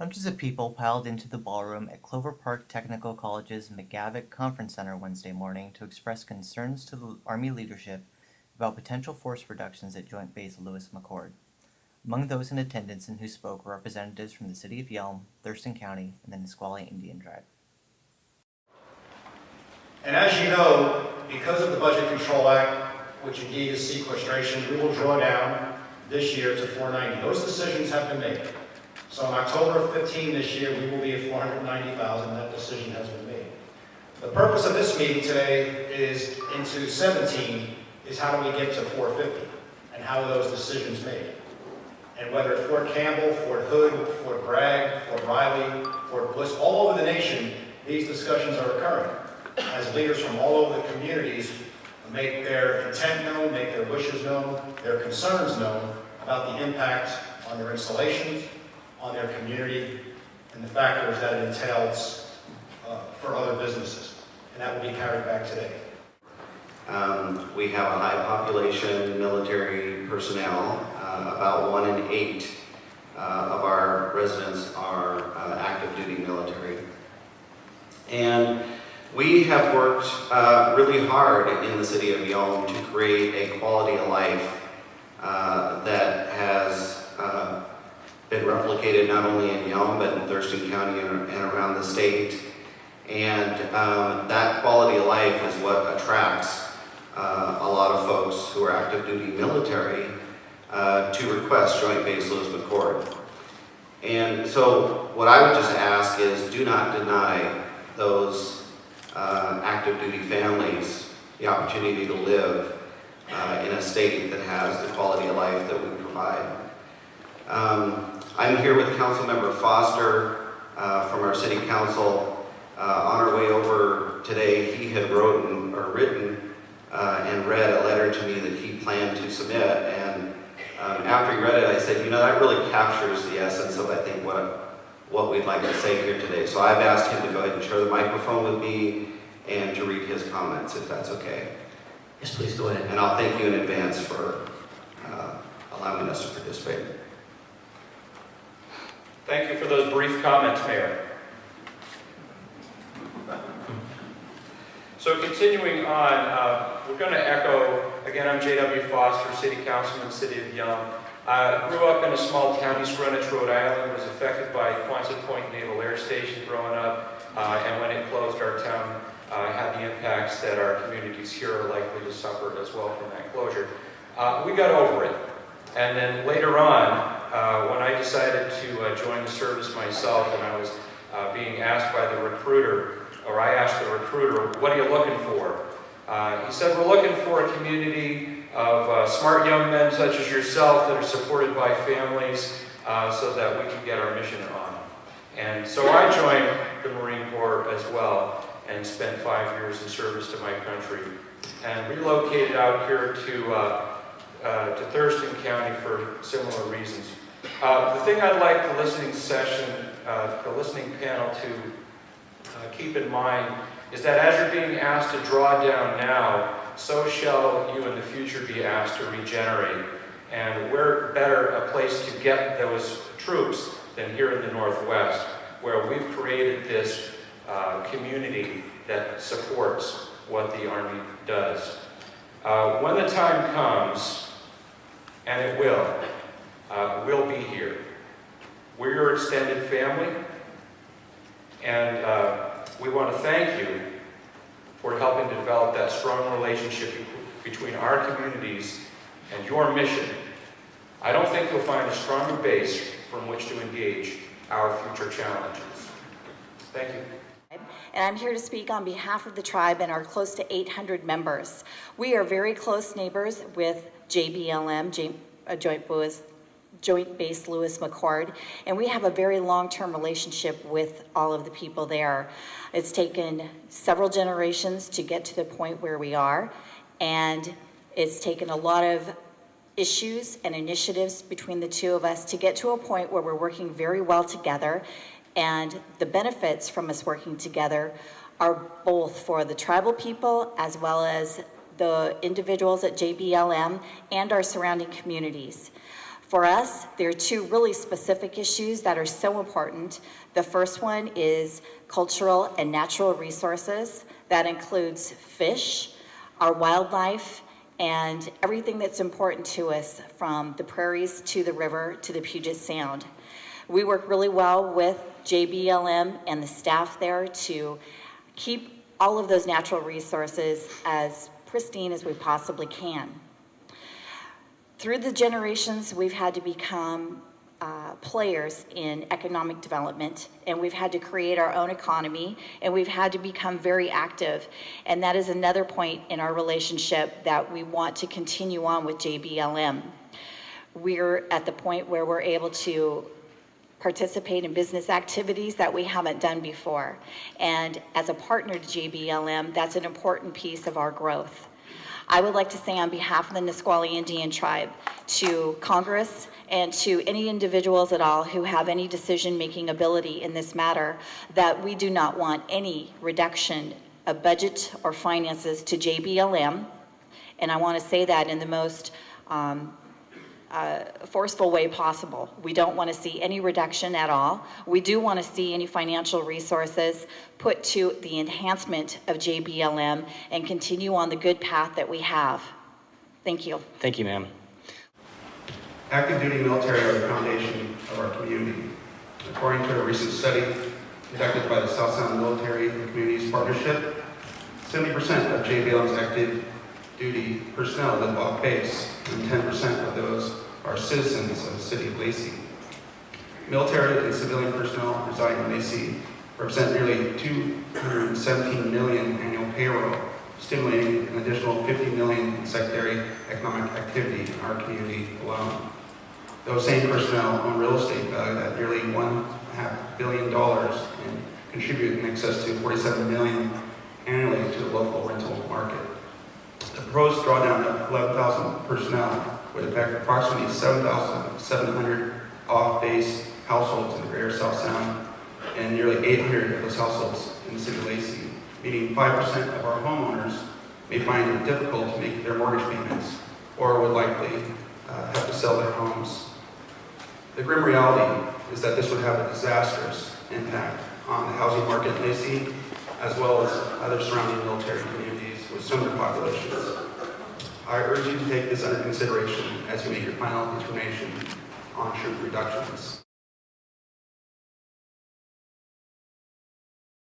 Hundreds of people piled into the ballroom at Clover Park Technical College's McGavick Conference Center Wednesday morning to express concerns to the Army leadership about potential force reductions at Joint Base Lewis-McChord. Among those in attendance and who spoke were representatives from the city of Yelm, Thurston County, and the Nisqually Indian Tribe. And as you know, because of the Budget Control Act, which indeed is sequestration, we will draw down this year to $490. Those decisions have been made. So on October 15 this year, we will be at $490,000. That decision has been made. The purpose of this meeting today is into 17 is how do we get to 450 and how are those decisions made. And whether at Fort Campbell, Fort Hood, Fort Bragg, Fort Riley, Fort Bliss, all over the nation, these discussions are occurring as leaders from all over the communities make their intent known, make their wishes known, their concerns known about the impact on their installations, on their community, and the factors that it entails for other businesses. And that will be carried back today. We have a high population military personnel. About 1 in 8 of our residents are active duty military. And we have worked really hard in the city of Yelm to create a quality of life that has been replicated not only in Yelm but in Thurston County and around the state. And that quality of life is what attracts a lot of folks who are active duty military to request Joint Base Lewis-McChord. And so what I would just ask is do not deny those active duty families the opportunity to live in a state that has the quality of life that we provide. I'm here with Councilmember Foster from our City Council. On our way over today, he had written and read a letter to me that he planned to submit. And after he read it, I said, you know, that really captures the essence of, I think, what we'd like to say here today. So I've asked him to go ahead and share the microphone with me and to read his comments, if that's okay. Yes, please go ahead. And I'll thank you in advance for allowing us to participate. Thank you for those brief comments, Mayor. So continuing on, we're going to echo, again, I'm J.W. Foster, City Councilman, City of Yelm. I grew up in a small town, East Greenwich, Rhode Island, was affected by Quonset Point Naval Air Station growing up, and when it closed, our town had the impacts that our communities here are likely to suffer as well from that closure. We got over it. And then later on, when I decided to join the service myself, and I was being asked by the recruiter, or I asked the recruiter, what are you looking for? He said, we're looking for a community of smart young men such as yourself that are supported by families so that we can get our mission on. And so I joined the Marine Corps as well and spent 5 years in service to my country and relocated out here to Thurston County for similar reasons. The thing I'd like the listening panel to keep in mind is that as you're being asked to draw down now, so shall you in the future be asked to regenerate. And we're better a place to get those troops than here in the Northwest, where we've created this community that supports what the Army does. When the time comes, and it will, we'll be here. We're your extended family, and we want to thank you for helping to develop that strong relationship between our communities and your mission. I don't think you'll find a stronger base from which to engage our future challenges. Thank you. And I'm here to speak on behalf of the tribe and our close to 800 members. We are very close neighbors with JBLM, Joint Base Lewis-McChord, and we have a very long-term relationship with all of the people there. It's taken several generations to get to the point where we are, and it's taken a lot of issues and initiatives between the two of us to get to a point where we're working very well together, and the benefits from us working together are both for the tribal people as well as the individuals at JBLM and our surrounding communities. For us, there are two really specific issues that are so important. The first one is cultural and natural resources. That includes fish, our wildlife, and everything that's important to us, from the prairies to the river to the Puget Sound. We work really well with JBLM and the staff there to keep all of those natural resources as pristine as we possibly can. Through the generations, we've had to become players in economic development, and we've had to create our own economy, and we've had to become very active. And that is another point in our relationship that we want to continue on with JBLM. We're at the point where we're able to participate in business activities that we haven't done before. And as a partner to JBLM, that's an important piece of our growth. I would like to say on behalf of the Nisqually Indian Tribe to Congress and to any individuals at all who have any decision-making ability in this matter, that we do not want any reduction of budget or finances to JBLM. And I want to say that in the most forceful way possible. We don't want to see any reduction at all. We do want to see any financial resources put to the enhancement of JBLM and continue on the good path that we have. Thank you. Thank you, ma'am. Active duty military are the foundation of our community. According to a recent study conducted by the South Sound Military and Communities Partnership, 70% of JBLM's active duty personnel live off base, and 10% of those are citizens of the city of Lacey. Military and civilian personnel residing in Lacey represent nearly $217 million annual payroll, stimulating an additional $50 million in secondary economic activity in our community alone. Those same personnel own real estate valued at nearly $1.5 billion and contribute in excess to $47 million annually to the local rental market. The proposed drawdown of 11,000 personnel would affect approximately 7,700 off-base households in the greater South Sound and nearly 800 of those households in the city of Lacey, meaning 5% of our homeowners may find it difficult to make their mortgage payments or would likely have to sell their homes. The grim reality is that this would have a disastrous impact on the housing market in Lacey, as well as other surrounding military communities with similar populations. I urge you to take this under consideration as you make your final determination on troop reductions.